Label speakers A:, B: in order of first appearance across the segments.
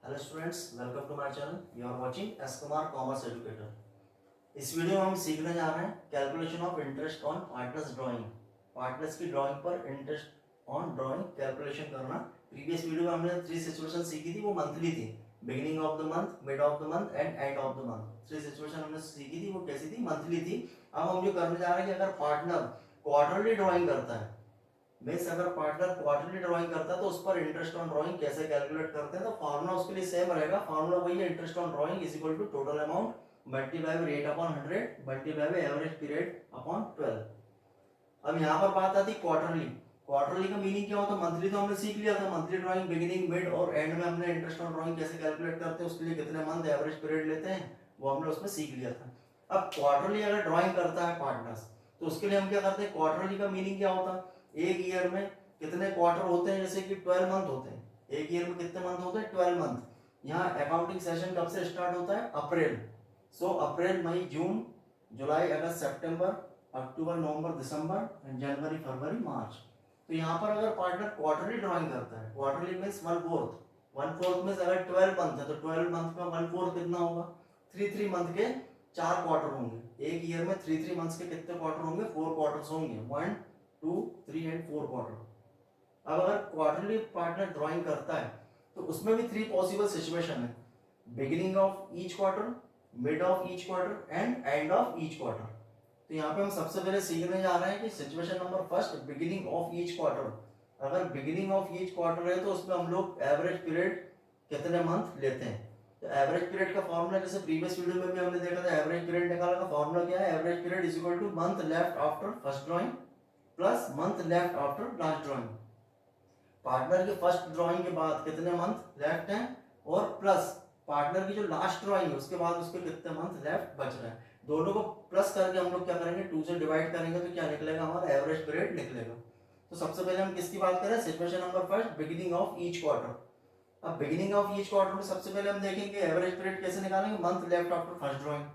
A: Hello students, welcome to my channel. You are watching S Kumar commerce educator. इस video में हम सीखने जा रहे हैं calculation of interest on partners drawing. Partners की ड्राइंग पर इंटरेस्ट ऑन ड्राइंग कैलकुलेशन करना। प्रीवियस वीडियो में हमने 3 सिचुएशन सीखी थी, वो मंथली थी। Beginning of the month, mid of the month and end of the month. 3 situation हमने सीखी थी, वो कैसी थी? मंथली थी। अब हम जो करने जा रहे हैं कि अगर पार्टनर क्वार्टरली ड्राइंग करता है, मीन्स अगर पार्टनर क्वार्टरली ड्राइंग करता है तो उस पर इंटरेस्ट ऑन ड्राइंग कैसे कैलकुलेट करते हैं? तो फॉर्मूला उसके लिए सेम रहेगा। फॉर्मूला वही है, interest on drawing is equal to total amount multiply by rate upon 100 multiply by average period upon 12। अब यहाँ पर बात आती क्वार्टरली। क्वार्टरली का मीनिंग क्या होता है? मंथली तो हमने सीख लिया था, मंथली ड्राइंग बिगिनिंग, मिड और एंड में हमने इंटरेस्ट ऑन ड्राइंग कैसे कैलकुलेट करते हैं, उसके लिए कितने मंथ एवरेज पीरियड लेते हैं, वो हमने उसमें सीख लिया था। अब क्वार्टरली अगर ड्राइंग करता है पार्टनर्स, तो उसके लिए हम क्या करते हैं? क्वार्टरली का मीनिंग क्या होता है? एक ईयर में कितने क्वार्टर होते हैं? जैसे कि 12 मंथ होते हैं। एक ईयर में कितने मंथ होते हैं? 12 मंथ। यहाँ अकाउंटिंग सेशन कब से स्टार्ट होता है? अप्रैल। सो अप्रैल, मई, जून, जुलाई, अगस्त, सितंबर, अक्टूबर, नवंबर, दिसंबर, जनवरी, फरवरी, मार्च। तो यहाँ पर अगर पार्टनर क्वार्टरली ड्राइंग करता है, क्वार्टरली मीन्स 1/4। 1/4 मीन्स अगर 12 मंथ है तो 12 मंथ का 1/4 कितना होगा? 3 मंथ के 4 क्वार्टर होंगे। एक ईयर में 3 मंथ्स के कितने क्वार्टर होंगे? 4 क्वार्टर्स होंगे। 1, 2, 3 एंड 4 क्वार्टर। अब अगर क्वार्टरली पार्टनर ड्राइंग करता है तो उसमें भी 3 पॉसिबल सिचुएशन है। Beginning of each quarter, mid of each quarter and end of each quarter. तो यहाँ पे हम सबसे पहले सीखने जा रहे हैं कि situation number first, beginning of each quarter. अगर बिगिनिंग ऑफ ईच क्वार्टर है तो उसमें हम लोग एवरेज पीरियड कितने मंथ लेते हैं? तो एवरेज पीरियड का फॉर्मूला जैसे प्रीवियस वीडियो में भी हमने देखा था, एवरेज पीरियड निकालने का फॉर्मूला क्या है? Average period is equal two month left after first drawing plus month left after last drawing. Partner के फर्स्ट ड्राइंग के बाद कितने मंथ लेफ्ट हैं और प्लस पार्टनर की जो लास्ट ड्राइंग है उसके बाद उसके कितने मंथ लेफ्ट बच रहे हैं। दोनों को प्लस करके हम लोग क्या करेंगे? 2 से डिवाइड करेंगे तो क्या निकलेगा? हमारा एवरेज पीरियड निकलेगा। तो सबसे पहले हम किसकी बात करें? Situation number first, beginning of each quarter. अब बिगिनिंग ऑफ ईच क्वार्टर में सबसे पहले हम देखेंगे एवरेज पीरियड कैसे निकालेंगे? Month left after first drawing.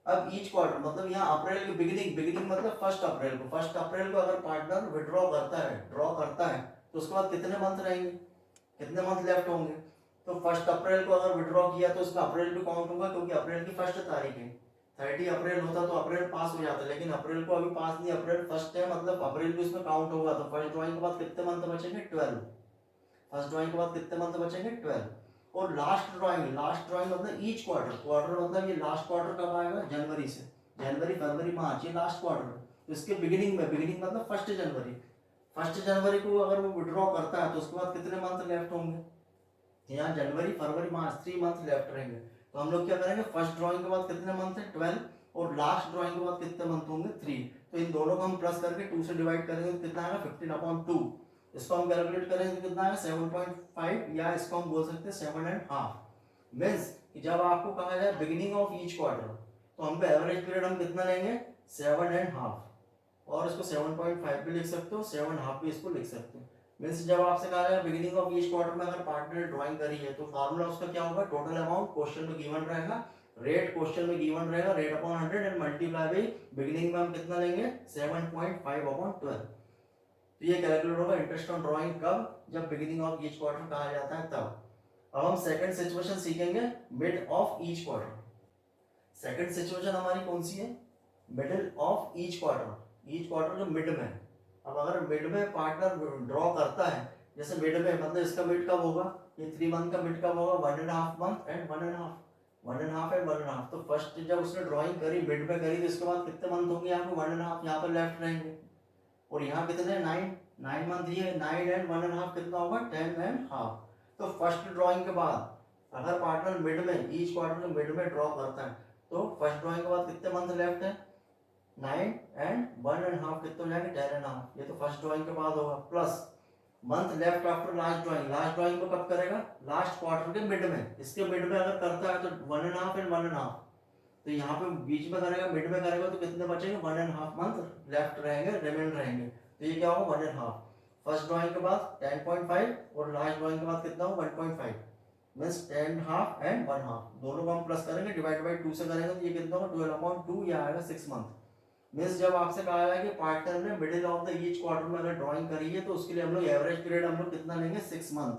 A: अब ईच क्वार्टर मतलब यहाँ अप्रैल की बिगिनिंग, बिगिनिंग मतलब फर्स्ट अप्रैल को। फर्स्ट अप्रैल को अगर पार्टनर विड्रॉ करता है, ड्रॉ करता है, तो उसके बाद कितने मंथ रहेंगे? कितने मंथ लेफ्ट होंगे? तो फर्स्ट अप्रैल को अगर विड्रॉ किया तो उसका अप्रैल भी काउंट होगा, क्योंकि अप्रैल की फर्स्ट तारीख है। 30 अप्रैल होता तो अप्रैल पास हो जाता, लेकिन अप्रैल को अभी पास नहीं, अप्रैल फर्स्ट है, मतलब अप्रैल भी उसमें काउंट होगा। तो फर्स्ट ड्राइंग के बाद कितने मंथ बचेंगे? 12। फर्स्ट ड्राइंग के बाद कितने मंथ बचेंगे? 12। और लास्ट ड्राइंग, लास्ट ड्राइंग मतलब ईच क्वार्टर। क्वार्टर मतलब ये लास्ट क्वार्टर कब आएगा? जनवरी से। जनवरी, फरवरी, मार्च, ये लास्ट क्वार्टर है। तो इसके बिगिनिंग में, बिगिनिंग मतलब फर्स्ट जनवरी। फर्स्ट जनवरी को अगर वो विड्रॉ करता है तो उसके बाद कितने मंथ लेफ्ट होंगे? यहाँ जनवरी, फरवरी, मार्च, 3 मंथ लेफ्ट रहेंगे। तो हम लोग क्या करेंगे? फर्स्ट ड्राइंग के बाद कितने मंथ है? 12। और लास्ट ड्राइंग के बाद कितने मंथ होंगे? 3। तो इन दोनों को हम प्लस करके 2 से डिवाइड करेंगे तो कितना आएगा? 15/2। इसको हम कैलकुलेट करेंगे तो कितना आएगा? 7.5, या इसको हम बोल सकते हैं 7.5। मीन्स कि जब आपको कहा जाए बिगिनिंग ऑफ ईच क्वार्टर, तो हम पे एवरेज पीरियड हम कितना लेंगे? 7.5। और इसको 7.5 भी लिख सकते हो, 7.5 भी इसको लिख सकते हो। मीन्स जब आपसे कहा जाए बिगिनिंग ऑफ ईच क्वार्टर में अगर पार्टनर ड्राइंग करी है तो फार्मूला उसका क्या होगा? टोटल अमाउंट क्वेश्चन में गिवन रहेगा, रेट क्वेश्चन में गिवन रहेगा, rate upon 100 and multiply by beginning में हम कितना लेंगे? 7.5/12। तो ये कैलकुलेट होगा इंटरेस्ट ऑन ड्राइंग कब? जब बिगिनिंग ऑफ ईच क्वार्टर कहा जाता है तब। अब हम सेकंड सिचुएशन सीखेंगे, mid of each quarter. Second situation हमारी कौन सी है? Middle of each quarter. Each quarter जो मिड में। अब अगर मिड में पार्टनर ड्रॉ करता है, जैसे मिड में मतलब इसका मिड कब होगा? ये 3 मंथ का मिड कब होगा? 1.5 मंथ एंड 1.5, 1.5 एंड 1.5। तो फर्स्ट जब उसने ड्राइंग करी, मिड में करी, तो इसके बाद कितने मंथ होंगे? यहाँ पे 1.5 यहाँ पर लेफ्ट रहेंगे। और यहाँ कितने? 9 मंथ। ये 9 एंड 1.5 कितना होगा? 10.5। तो फर्स्ट ड्राइंग के बाद अगर पार्टनर मिड में, ईच क्वार्टर के मिड में ड्रॉ करता है, तो फर्स्ट ड्राइंग के बाद कितने मंथ लेफ्ट है? 9 एंड 1.5 कितने हो जाएंगे? 10.5। ये तो फर्स्ट ड्राइंग के बाद होगा, plus month left after last drawing. Last drawing को कब करेगा? लास्ट क्वार्टर के मिड में। इसके मिड में अगर करता है तो 1.5 एंड 1.5। तो यहाँ पे बीच में करेगा, मिड में करेगा, तो कितने बचेंगे? 1.5 मंथ लेफ्ट रहेंगे, रिमेन रहेंगे। तो ये क्या होगा? 1.5। फर्स्ट ड्राइंग के बाद 10.5 और लास्ट ड्राइंग के बाद कितना होगा? 1.5। मीन्स 10.5 एंड 1.5 दोनों को हम प्लस करेंगे, डिवाइड बाई 2 से करेंगे तो ये कितना होगा? 12/2, या आएगा 6 मंथ। मीन्स जब आपसे कहा है कि पार्टनर ने middle of the each quarter में अगर ड्राइंग करी है तो उसके लिए हम लोग एवरेज पीरियड हम लोग कितना लेंगे? 6 मंथ।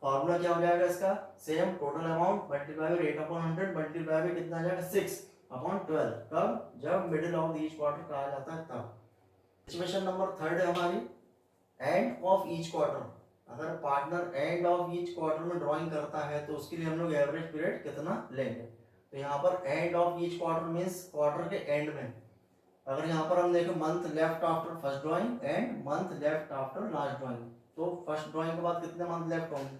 A: फॉर्मूला क्या हो जाएगा इसका, same, total amount multiply by rate upon 100 multiply bye कितना आ जाएगा 6 अपॉन 12, कब, जब मिडिल ऑफ ईच क्वार्टर कहा जाता है तब। सिचुएशन नंबर थर्ड है हमारी एंड ऑफ ईच क्वार्टर। अगर partner and of each quarter में ड्राइंग करता है तो उसके लिए हम लोग एवरेज पीरियड कितना लेंगे। तो यहाँ पर and of each quarter means quarter के एंड में। अगर यहाँ पर हम देखें month left after first drawing and month left after last drawing, तो फर्स्ट ड्राइंग के बाद कितने मंथ लेफ्ट होंगे,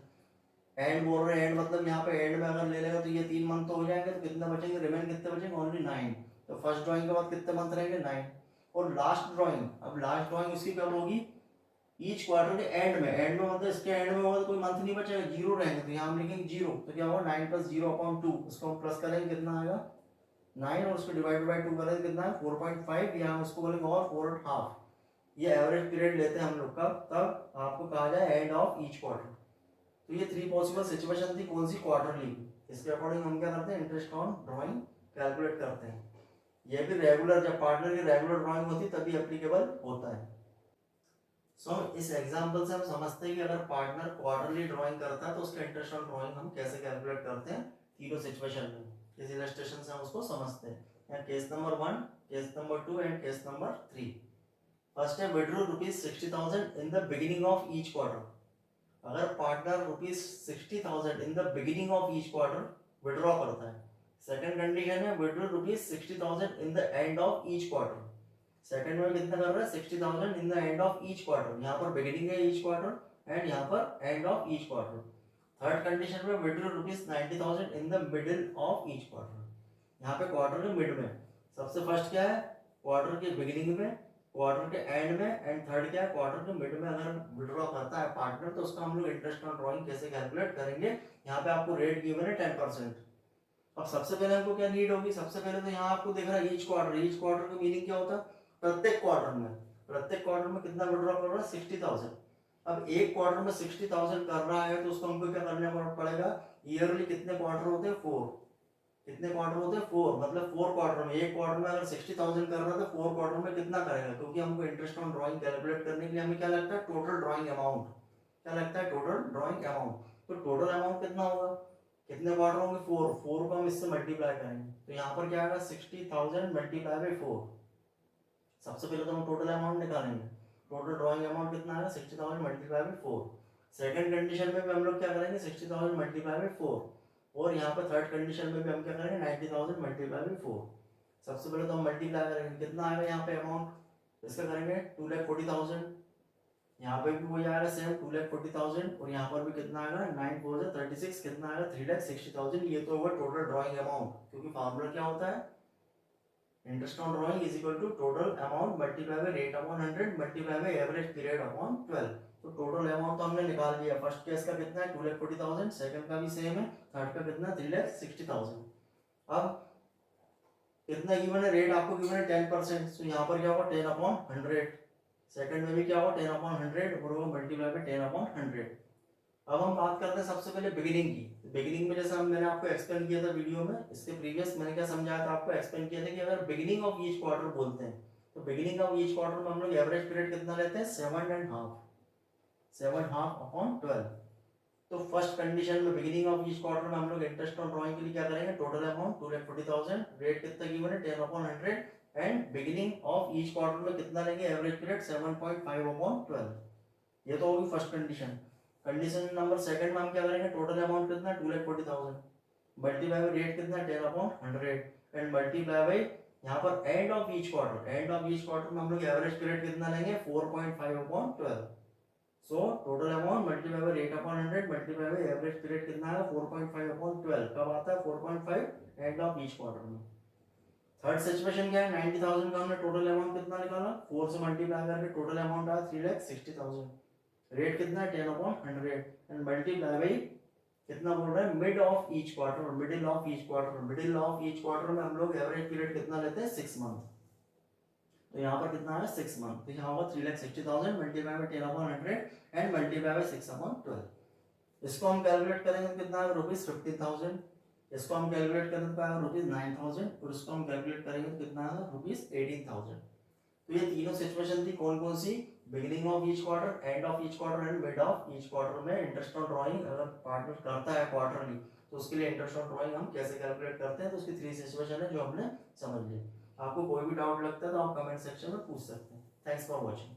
A: एंड बोल रहे हैं, एंड मतलब यहाँ पे एंड में अगर ले लेगा तो ये 3 मंथ तो हो जाएंगे, तो कितने बचेंगे, रिमेन कितने बचेंगे, ओनली 9। तो फर्स्ट ड्राइंग के बाद कितने मंथ रहेंगे, 9। और लास्ट ड्राइंग, अब लास्ट ड्राइंग उसकी कब होगी, ईच क्वार्टर के एंड में मतलब इसके एंड में होगा तो कोई मंथ नहीं बचेगा, जीरो रहेंगे, तो यहाँ हम लिखेंगे जीरो, तो क्या होगा 9 + 0/2, इसको हम प्लस करेंगे कितना आएगा 9, और उसको डिवाइड बाय 2 करेंगे कितना है 4.5, यहाँ उसको बोलेंगे और 4.5। ये एवरेज पीरियड लेते हैं हम लोग कब, तब आपको कहा जाए एंड ऑफ ईच क्वार्टर। तो ये 3 पॉसिबल सिचुएशन थी, कौन सी, क्वार्टरली की। इसके अकॉर्डिंग हम क्या करते हैं, इंटरेस्ट ऑन ड्राइंग कैलकुलेट करते हैं। ये भी रेगुलर, जब पार्टनर की रेगुलर ड्राइंग होती है तभी एप्लीकेबल होता है। सो इस एग्जांपल से हम समझते हैं कि अगर पार्टनर क्वार्टरली ड्राइंग करता है तो उसका इंटरेस्ट ऑन ड्राइंग हम कैसे कैलकुलेट करते हैं तीनों सिचुएशन में। इस इलस्ट्रेशन से हम उसको समझते हैं। Case number 1, case number 2 and case number 3। First है withdraw ₹60,000 in the beginning of each quarter. अगर partner ₹60,000 in the beginning of each quarter withdraw करता है। सेकंड कंडीशन है withdraw ₹60,000 in the end of each quarter. Second में कितना कर रहा है 60,000 in the end of each quarter, यहाँ पर बिगिनिंग है ईच क्वार्टर एंड यहाँ पर and of each quarter. Third condition में withdraw ₹90,000 in the middle of each quarter, यहाँ पे क्वार्टर के मिड में। सबसे फर्स्ट क्या है, क्वार्टर के बिगिनिंग में, क्वार्टर के एंड में, एंड थर्ड क्या है, क्वार्टर के मिड में अगर विड्रॉ करता है पार्टनर तो उसका हम लोग इंटरेस्ट ऑन ड्राइंग कैसे कैलकुलेट करेंगे। यहाँ पे आपको रेट गिवन है 10%। अब सबसे पहले हमको क्या नीड होगी, सबसे पहले तो यहाँ आपको दिख रहा है ईच क्वार्टर। ईच क्वार्टर का मीनिंग क्या होता है, प्रत्येक क्वार्टर में कितना विड्रॉ कर रहा है 60,000। अब एक क्वार्टर में 60,000 कर रहा है तो उसको हमको क्या करना पड़ेगा, ईयरली कितने क्वार्टर होते हैं 4, कितने क्वार्टर होते हैं 4, मतलब 4 क्वार्टर में, एक क्वार्टर में अगर 60,000 कर रहा है तो 4 क्वार्टर में कितना करेगा, क्योंकि हमको इंटरेस्ट ऑन ड्राइंग कैलकुलेट करने के लिए हमें क्या लगता है, टोटल ड्राइंग अमाउंट। क्या लगता है, टोटल ड्राइंग अमाउंट। तो टोटल अमाउंट कितना होगा, कितने क्वार्टर होंगे 4 को हम इससे मल्टीप्लाई करेंगे, तो यहाँ पर क्या आएगा 60,000 मल्टीप्लाई बाय 4। सबसे पहले तो हम टोटल अमाउंट निकालेंगे, टोटल ड्राइंग अमाउंट कितना आएगा 60,000 मल्टीप्लाई बाय 4। सेकंड कंडीशन में भी हम लोग क्या करेंगे 60,000 मल्टीप्लाई बाय 4, और यहाँ पर थर्ड कंडीशन में भी हम क्या करेंगे 90,000 मल्टीप्लाई बाय 4। सबसे पहले तो हम मल्टीप्लाई करेंगे, कितना आएगा यहाँ पे अमाउंट, इसका करेंगे 2,40,000, यहाँ पे भी वो आएगा सेम 2,40,000, और यहाँ पर भी कितना आएगा 9 4 36, कितना आएगा 3,60,000। ये तो होगा टोटल ड्राइंग अमाउंट, क्योंकि फार्मूला क्या होता है, interest on drawing is equal to total amount multiply by rate upon 100 multiply by average period upon 12। तो टोटल अमाउंट तो हमने निकाल लिया। फर्स्ट केस का कितना है 2,40,000, सेकंड का भी सेम है, थर्ड का कितना 3,60,000। अब कितना गिवन है, रेट आपको गिवन है 10%, तो यहाँ पर क्या होगा 10/100। सेकंड में भी क्या होगा 10/100, और वो मल्टीप्लाई बाय 10/100। अब हम बात करते हैं सबसे पहले बिगिनिंग की। बिगिनिंग में जैसे मैंने आपको एक्सप्लेन किया था वीडियो में, इसके प्रीवियस मैंने क्या समझाया था आपको, एक्सप्लेन किया था कि अगर बिगिनिंग ऑफ ईच क्वार्टर बोलते हैं तो बिगिनिंग ऑफ ईच क्वार्टर में हम लोग एवरेज पीरियड कितना लेते हैं 7.5/12। तो फर्स्ट कंडीशन में बिगिनिंग ऑफ ईच क्वार्टर में हम लोग इंटरेस्ट ऑन ड्राइंग के लिए क्या करेंगे, टोटल अमाउंट 2,40,000, रेट कितना गिवन है 10/100, and beginning of each quarter में कितना लेंगे एवरेज पीरियड 7.5/12। ये तो होगी first condition. Condition number second में हम क्या करेंगे, टोटल अमाउंट कितना 2,40,000 मल्टीप्लाई बाय रेट कितना 10/100, एंड मल्टीप्लाई बाय यहाँ पर and of each quarter. End of each quarter में हम लोग एवरेज पीरियड कितना लेंगे 4.5/12। So total amount multiply by rate upon 100 multiply by average period कितना है 4.5/12। कब आता है 4.5, एंड ऑफ ईच क्वार्टर में। थर्ड सिचुएशन क्या है, 90,000 का हमने टोटल अमाउंट कितना निकाला, 4 से मल्टीप्लाई करके टोटल अमाउंट आया 3,60,000। रेट कितना है 10/100, एंड मल्टीप्लाई बाय कितना बोल रहा है mid of each quarter, middle of each quarter. Middle of each quarter में हम लोग एवरेज पीरियड कितना लेते हैं 6 मंथ। तो यहाँ पर कितना है 6 मंथ, तो यहाँ होगा 3,60,000 multiply by 10/100 and multiply by 6/12। इसको हम कैलकुलेट करेंगे तो कितना है ₹15,000। इसको हम कैलकुलेट करेंगे तो आएगा ₹9,000, और इसको हम कैलकुलेट करेंगे तो कितना है ₹18,000। तो ये तीनों सिचुएशन थी कौन कौन सी, beginning of each quarter, end of each quarter and mid of each quarter में इंटरेस्ट ऑन ड्राइंग अगर पार्टनर करता है क्वार्टरली तो उसके लिए इंटरेस्ट ऑन ड्राइंग हम कैसे कैलकुलेट करते हैं, तो उसकी 3 सिचुएशन है जो हमने समझ ली। आपको कोई भी डाउट लगता है तो आप कमेंट सेक्शन में पूछ सकते हैं। Thanks for watching.